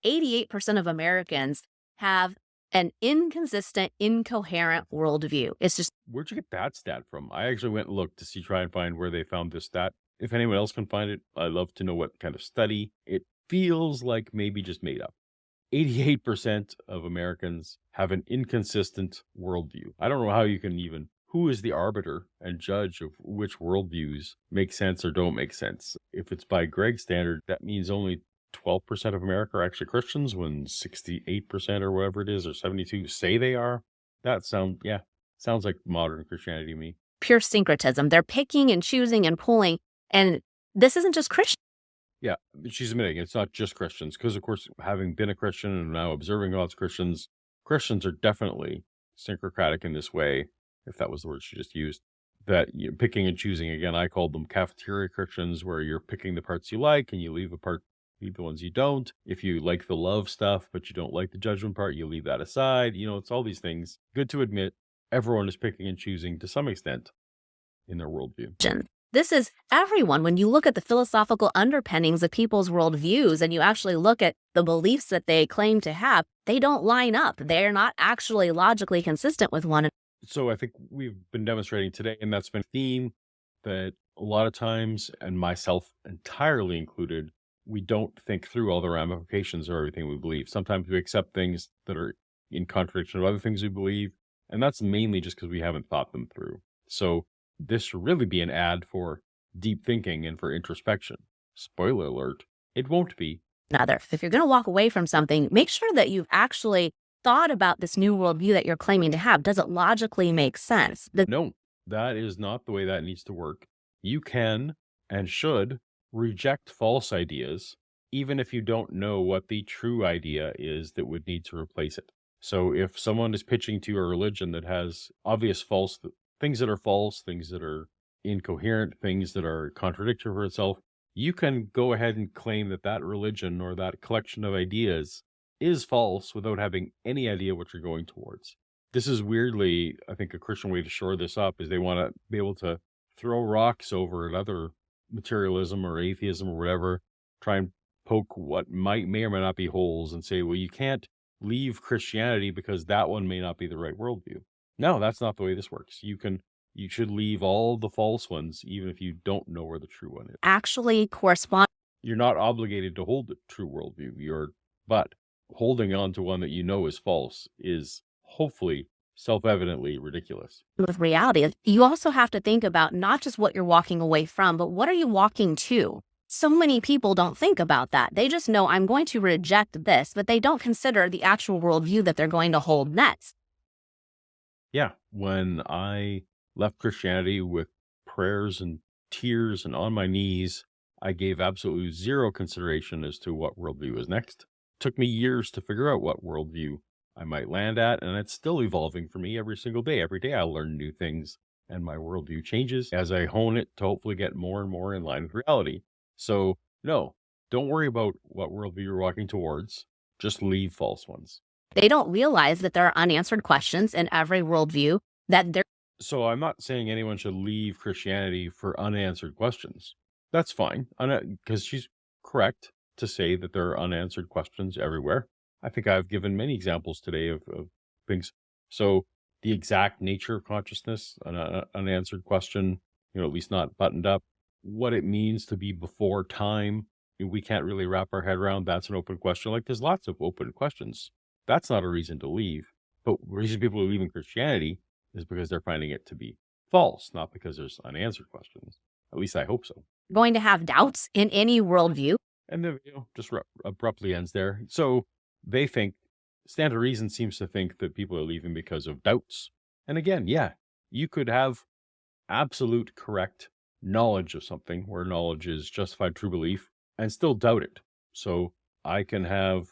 88% of Americans have an inconsistent, incoherent worldview. It's just Where'd you get that stat from? I actually went and looked to try and find where they found this stat. If anyone else can find it, I'd love to know what kind of study. It feels like maybe just made up. 88% of Americans have an inconsistent worldview. I don't know how you can even, who is the arbiter and judge of which worldviews make sense or don't make sense? If it's by Greg's standard, that means only 12% of America are actually Christians when 68% or whatever it is, or 72 say they are. Sounds like modern Christianity to me. pure syncretism. They're picking and choosing and pulling. And this isn't just Christian. Yeah, she's admitting it's not just Christians, because of course, having been a Christian and now observing God's Christians, Christians are definitely syncretic in this way, if that was the word she just used, that you're picking and choosing. Again, I called them cafeteria Christians, where you're picking the parts you like and you leave the ones you don't. If you like the love stuff, but you don't like the judgment part, you leave that aside. It's all these things. Good to admit, everyone is picking and choosing to some extent in their worldview. This is everyone. When you look at the philosophical underpinnings of people's worldviews and you actually look at the beliefs that they claim to have, they don't line up. They're not actually logically consistent with one another. So I think we've been demonstrating today, and that's been a theme that a lot of times, and myself entirely included, we don't think through all the ramifications of everything we believe. Sometimes we accept things that are in contradiction of other things we believe, and that's mainly just because we haven't thought them through. So this should really be an ad for deep thinking and for introspection. Spoiler alert, it won't be. If you're going to walk away from something, make sure that you've actually thought about this new worldview that you're claiming to have. Does it logically make sense? No, that is not the way that needs to work. You can and should reject false ideas, even if you don't know what the true idea is that would need to replace it. So if someone is pitching to you a religion that has obvious false things that are false, things that are incoherent, things that are contradictory for itself, you can go ahead and claim that that religion or that collection of ideas is false without having any idea what you're going towards. This is weirdly, I think, a Christian way to shore this up, is they want to be able to throw rocks over at other materialism or atheism or whatever, try and poke what may or may not be holes and say, well, you can't leave Christianity because that one may not be the right worldview. No, that's not the way this works. You should leave all the false ones, even if you don't know where the true one is. Actually correspond. You're not obligated to hold the true worldview. But holding on to one that you know is false is hopefully self-evidently ridiculous. With reality, you also have to think about not just what you're walking away from, but what are you walking to? So many people don't think about that. They just know, I'm going to reject this, but they don't consider the actual worldview that they're going to hold next. Yeah, when I left Christianity with prayers and tears and on my knees, I gave absolutely zero consideration as to what worldview was next. It took me years to figure out what worldview I might land at, and it's still evolving for me every single day. Every day I learn new things, and my worldview changes as I hone it to hopefully get more and more in line with reality. So, no, don't worry about what worldview you're walking towards. Just leave false ones. They don't realize that there are unanswered questions in every worldview that they're. So I'm not saying anyone should leave Christianity for unanswered questions. That's fine, because she's correct to say that there are unanswered questions everywhere. I think I've given many examples today of things. So the exact nature of consciousness, an unanswered question, at least not buttoned up. What it means to be before time, we can't really wrap our head around. That's an open question. Like, there's lots of open questions. That's not a reason to leave. But the reason people are leaving Christianity is because they're finding it to be false, not because there's unanswered questions. At least I hope so. Going to have doubts in any worldview. And the video just abruptly ends there. So they think, Stand to Reason seems to think that people are leaving because of doubts. And again, yeah, you could have absolute correct knowledge of something, where knowledge is justified true belief, and still doubt it. So I can have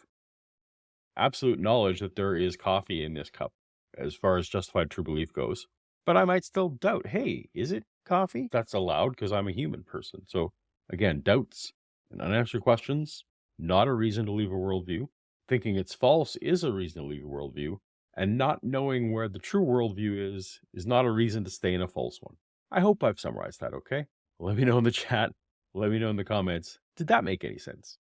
absolute knowledge that there is coffee in this cup, as far as justified true belief goes, but I might still doubt, hey, is it coffee? That's allowed because I'm a human person. So again, doubts and unanswered questions, not a reason to leave a worldview. Thinking it's false is a reason to leave a worldview, and not knowing where the true worldview is not a reason to stay in a false one. I hope I've summarized that, okay? Let me know in the chat. Let me know in the comments. Did that make any sense?